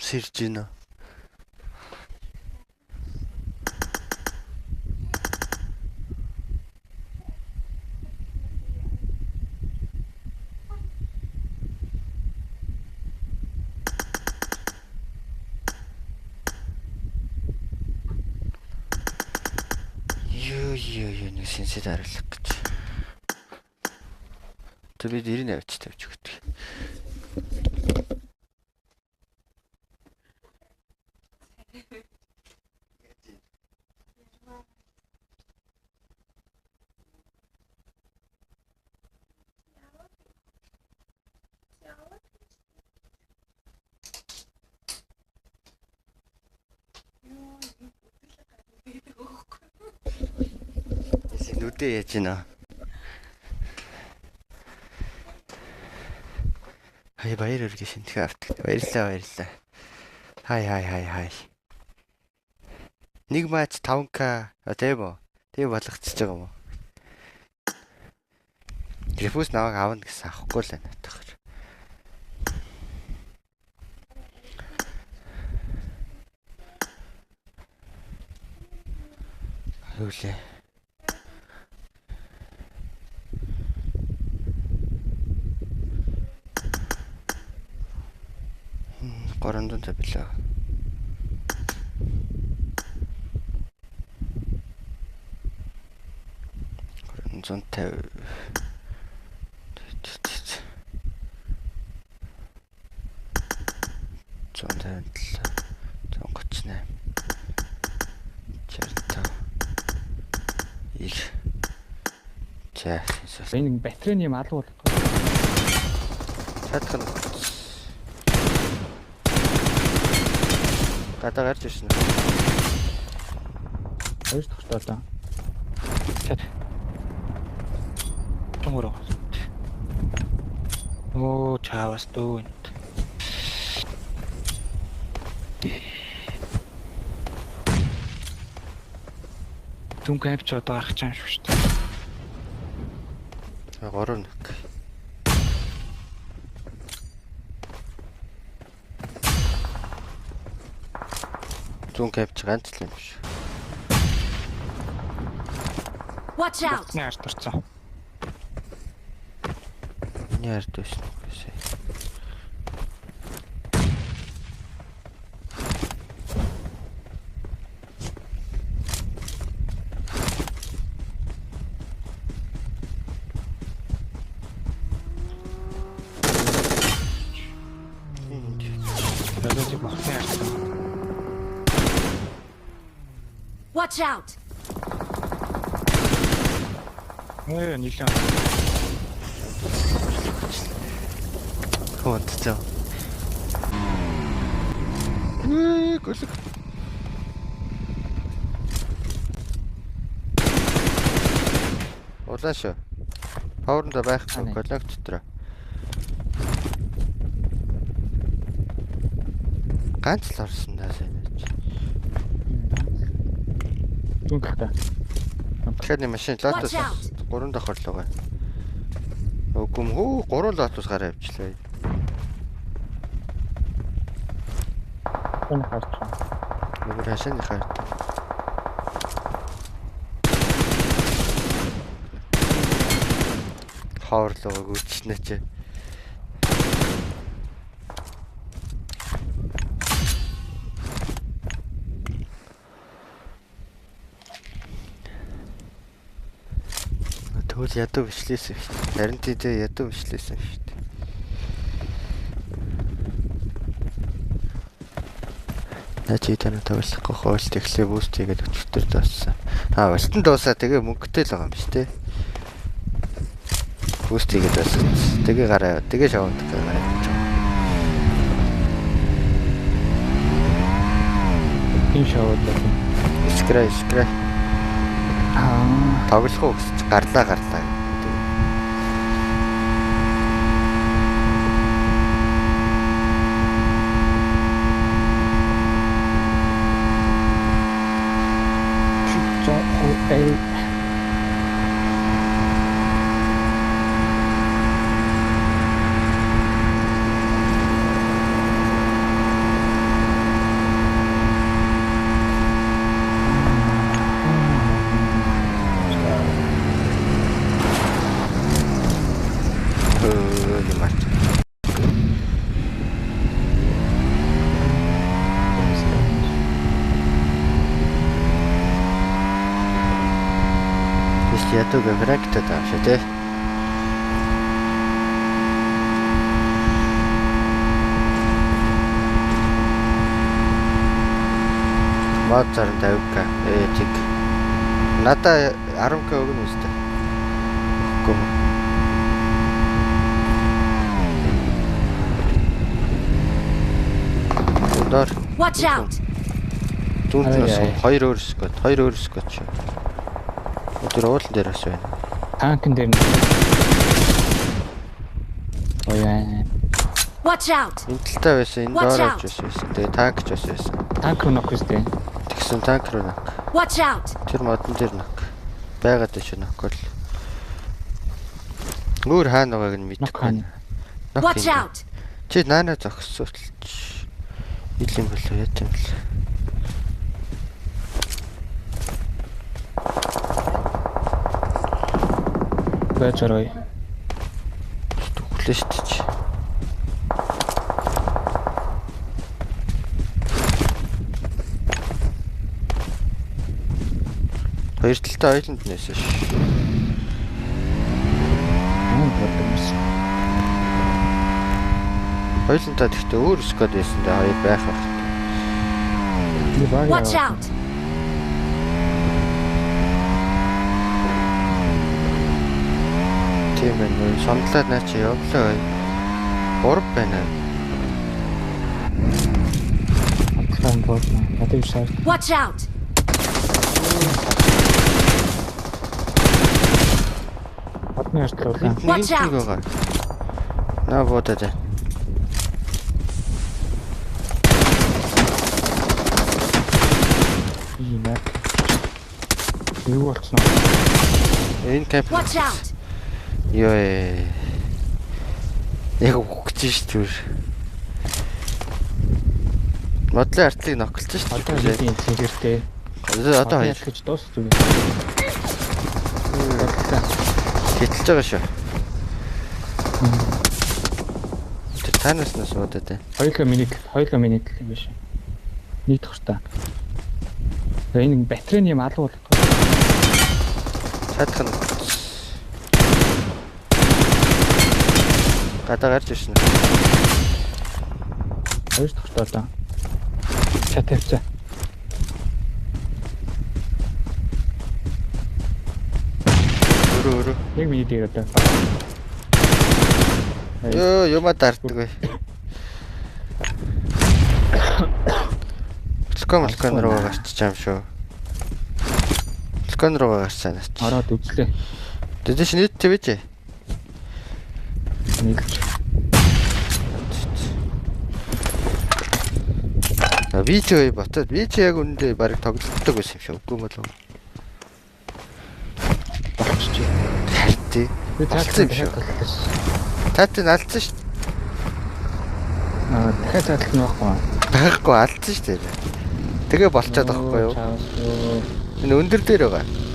сэрж гинэ. Юу нэг сэнсэд харуулах гэж. Тэг бид 90 авч тавьж өгдөг. Нүдээ яаж гинэ? Хай баяр өргөж шинтгэ автдаг. Баярлалаа. Хай. Нэг матч 5k тийм үү? Тийм болгоцож байгаа юм уу? Рефус наваг аавна гэсэн авахгүй л байна тохор. Юулээ. 300 билээ. Энэ батарейн юм алуу болох. Чадах нь. Гадаа гарч ирсэн. Хоёр дахь тоо. Чад. Томоро. Оо, чавас дөө. Түн капч одоо гарах чам шүү дээ. 3 нэг. Зүүн капч ганц л юм биш. Watch out. Яар турцсан. Яар дэвсэн үгүй. Watch out. Нилээ. Хөөцөө. Гөлөг. Улааш. Пауэрнда байхгүй гөлөг дотор. Ганц л орсон даа сайн. Түнхтэй. Тэгэхээр нэг машин лотос 3 давхар л байгаа. Үгүй юм хөө 3 лотос гараа авчлаа. Энэ харч. Нөгөө хашааны харт. Хаварлаа гүйчнэ чи. Тэгвэл ядуу бичлээсэн шүү дээ. Харин тийдээ ядуу бичлээсэн шүү дээ. Начи танаа тоглохгүй хоолт ихлээ буст хийгээд өчтөр дууссан. Уултан дуусаа тэгээ мөнгөтэй л байгаа юм шүү дээ. Буст хийгээд дууссан. Тэгээ гараа тэгээ шаваад гараа. Тим шаваад байна. Скрай. Тоглох уу гэж гарлаа. Гэлүүгээ фрагтад аашаа тий. Мод заран 50к тийг. Надаа 10к өгнө үстэй. Өгөхгүй. Дор. Watch out! Зүүнээс Ай, ай. 2 өөр скот шүү. Өдөр уулан дээр бас байна. Танкн дээр нь. Ой. Watch out! Энэ талтай байсан, энэ Watch доорож out. байсан. Тэгээ танк ч байсан. Танк руу нөх үстэй. Тэгсэн танк руу нак. Watch out! Тэр модон дээр нак. Байгаад байж нөхгүй л. Өөр хаана байгааг нь Нөх мэдэхгүй. хаана. Нөх Watch энэ. out! Чи наана зогсоолч. Ил юм болоо яа юм бэл. Бачарой. Түглээ штэ чи. Хоёр талтай ойлонд нээсэн ш. Ойлонтаа гэхдээ өөр скод байсан дээ хоёр байх байх. Watch out! Тийм байна. Сондлоод наа чи явлаа. 3 байна. Watch out! Одны артлуулаа. Watch out. байгаа. Наа бодоод байна. Иймээ. Юу болчихно? Энэ кап. Watch out! Ёо. Яг ухаж шүү дээ. Модлын артлыг ноклож шүү Одоо дээ. тийм цэгэртэй. Одоо хоёр гэж дуусчих үү? хэтэлж байгаа шүү. Тэр танаас нь суудаад байна. Хоёулаа минут юм биш. Нэг тохтой. Тэгээ энэ батарейн юм алуу болох. Чадах нь. Гадаа гарч ирсэн. Хоёр тохтой одоо. Чат тавьцаа. Өрөө. Нэг минут дээр одоо. Ёо, юма дарддаг. Скон руу гарчиж юм шүү. Скон руу гарсан ач. Ороод үзлээ. Тэдэш нийт твэж. Нийлж. Видео ботод яг үндэ баг тоглолтдог байсан юм шиг үгүй болов. Багчж. Харин Би Болсон юм шүү. Таатай алдсан шүү. Дахиад татлах нь байхгүй. Байхгүй алдсан шүү дээ. Тэгээ болчиход байхгүй юу? Энэ өндөр дээр байгаа.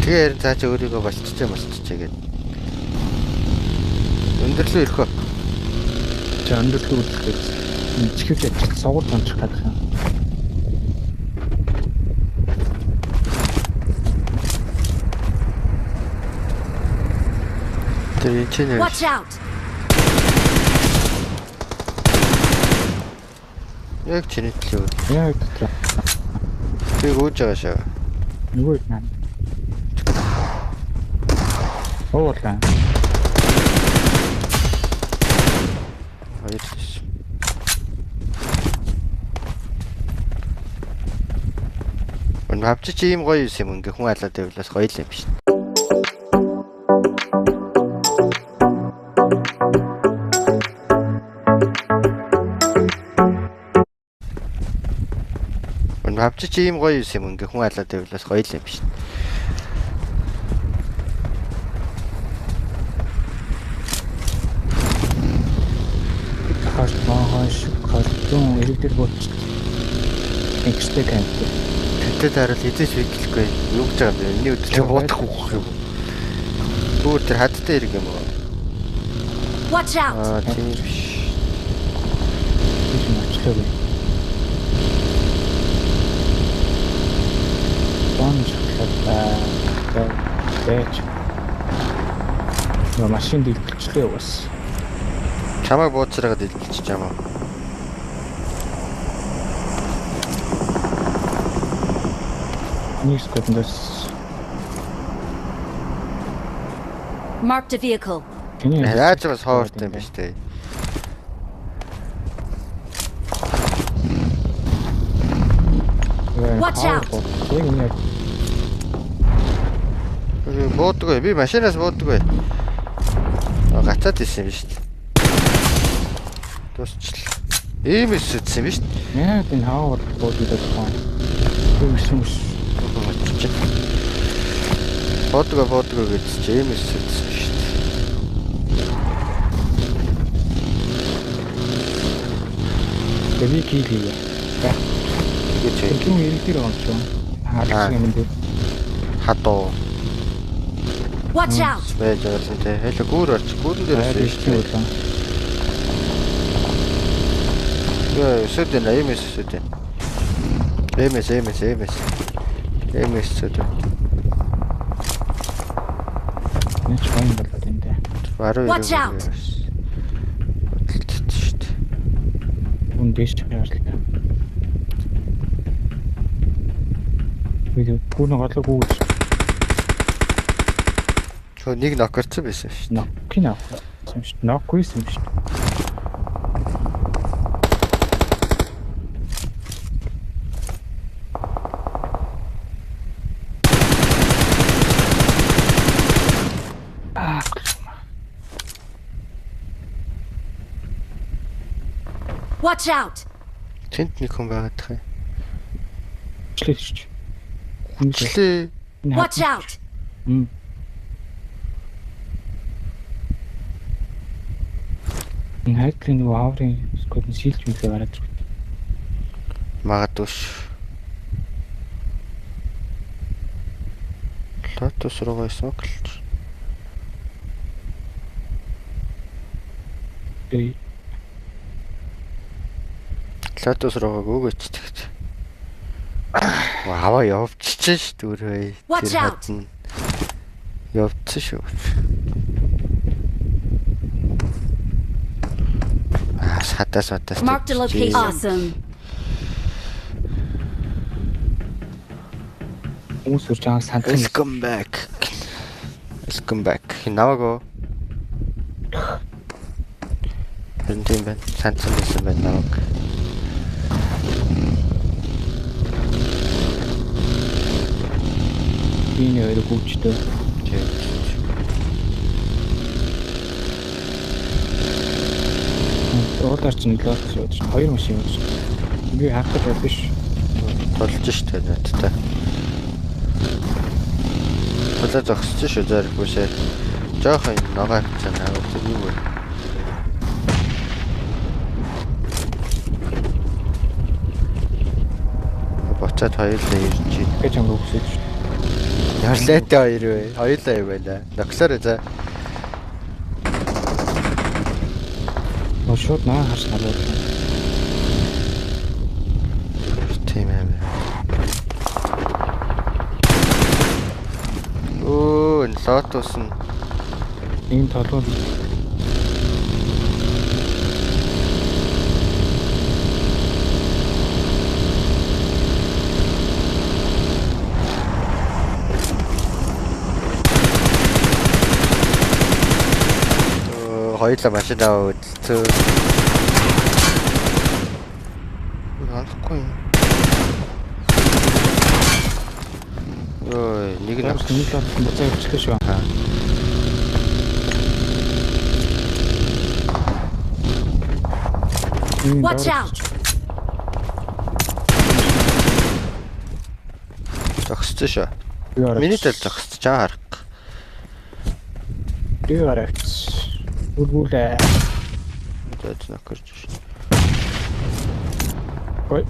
Тэгээ харин цааш өөрийгөө болчихжээ гээд. Өндөрлөө ирэх үү? За өндөрлөө үзлээ. Чихвч ажил суур тончих гэдэг юм. Тэр чинь Watch out! яг чиний төлөө. Яг дотроо. Би гүйж байгаа шүү. Нөгөө наа. Уурлаа. Хоёрч. Өн хавч чи ийм гоё юм ингээ хүн алаад байвлаас гоё л юм биш. Өн хавч чи ийм гоё юм ингээ хүн алаад байвлаас гоё л юм биш. Хартон ирээдүйд бууч. Экстэй камп. Тэтэд харал хизээч бидлэхгүй. Юу гэж байгаа юм бэ? Миний өдөр буудахгүй юм. Бүр тэр хадтай ирэх юм уу? Watch out! Тийм биш. Биш мөчлөө. Дрон шатлаа. Бэж. Нөө машин дэлбэлчлээ бас. Чамайг бууцраагаад илбэлчих юм аа. Нэг скотондос. Marked a vehicle. Тэний Яаж бас хоортой юм биш үү? Watch out. Яг Буудгүй. Би машинаас буудгүй. Гацаад ирсэн юм биш үү? Тусчлаа. Ийм эс үтсэн юм биш үү? яа энэ хаа бууддаг байна. Түмшмш. Буудгүй гэж чи ийм эс үтсэн биш үү? Тэвий хийлээ. Гэж Тэвний ирэлтээр байгаа юм чинь. Хаалсан юм дээр. хадуу. Watch out. Байж байгаа юм те. Хэлэ гүүр орч. Гүүрэн дээр Хайр ирсэн ирсэн шүү үлээ. дээ. Өсөдөн ийм эс өсөдөн. Эмэс өсөдөн. Нэг ч байна болоод энэ дээ. Баруун Watch out. Бодлоо шүү дээ. Үн дэш яарлаа. Видео пүүн готлог үгүй. Чөө нэг нокорцсон байсан шүү дээ. Ноккина юм шүү. Нокгүйс юм шүү. Watch out. Тэнд нэг хүн байгаад тах юм. Члээ шүү. Члээ. Watch out. Энэ хайтлын нөгөө ааврын скотын сэлж мэлээ гараад ирв. Магадгүй ш. Лотос руугаа смоклж. Эй, Лотос руугаа гүгөөч тэгж. Аваа явчихсан ш дүүрээ. Watch out. Явцсан шүү. Хатас. Marked a location. Awesome. хүмүүс үрж байгаа сандрын Welcome back. Наваго. Харин тийм байна. Сандран байсан байна наваг. биений өрөө гүйчтэй. Уулаар ч нэг лот шууд хоёр машин юм шиг. Би хахад байв биш. Толж штэ надтай. Толоо зогсож шүү зэрэггүйшээ. Жохон ногоо авчихсан аа юу вэ? Боцоод хоёулаа ирж чинь. Гэж юм өгсөж. Ярлаатай хоёр вэ? Хоёулаа юу байлаа? Ноксоор за. Шууд наа харж нарууд. Тийм ээ. Оо, энэ лотос нь Энэ толгой хоёулаа машинаа үзлээ. Ахгүй. Ой, нэг нь нэг лот буцаа явуулчихлаа шүү. Watch out. зогссон шүү. Миний тал зогсож байгаа харах. Дээрэгч. Үлгүүлээ. Тэд нөхөрч шүү. Ой.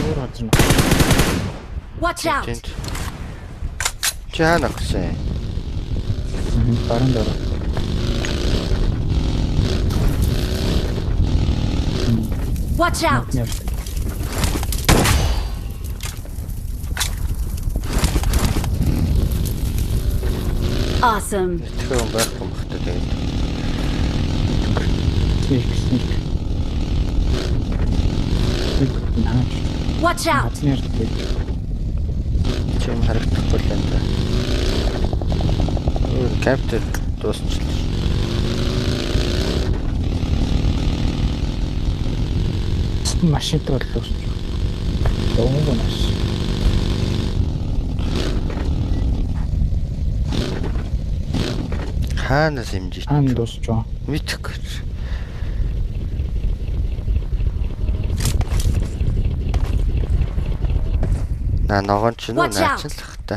Уураач. Watch out. Чаа нөхсөн. Баран дээр. Watch out. Awesome. Тэгэхээр юм байх юм бахта тэгээд. Ник. Наач. Watch out! Хацны ярьдаг. Чим харагдахгүй л юм да. Каптер дуусчлаа. Машинтай боллоо. Дөнгөө маш. Хаанаас хэмжиж Хаан дуусчоо. мэдхгүй. Ногоон ч нөө Watch out. наачлах та.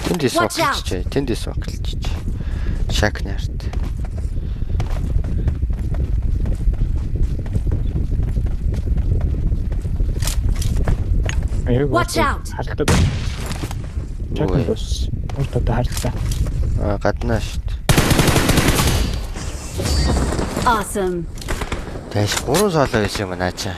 Тэндээс Watch out. околч. Тэндээс околч. Шак нарт. Watch out. Харлаа. Чак Ой. дуус. Өөртөө харлаа. Гаднаа шүү дээ. Awesome. Тэш 3 солоо байсан юм наача.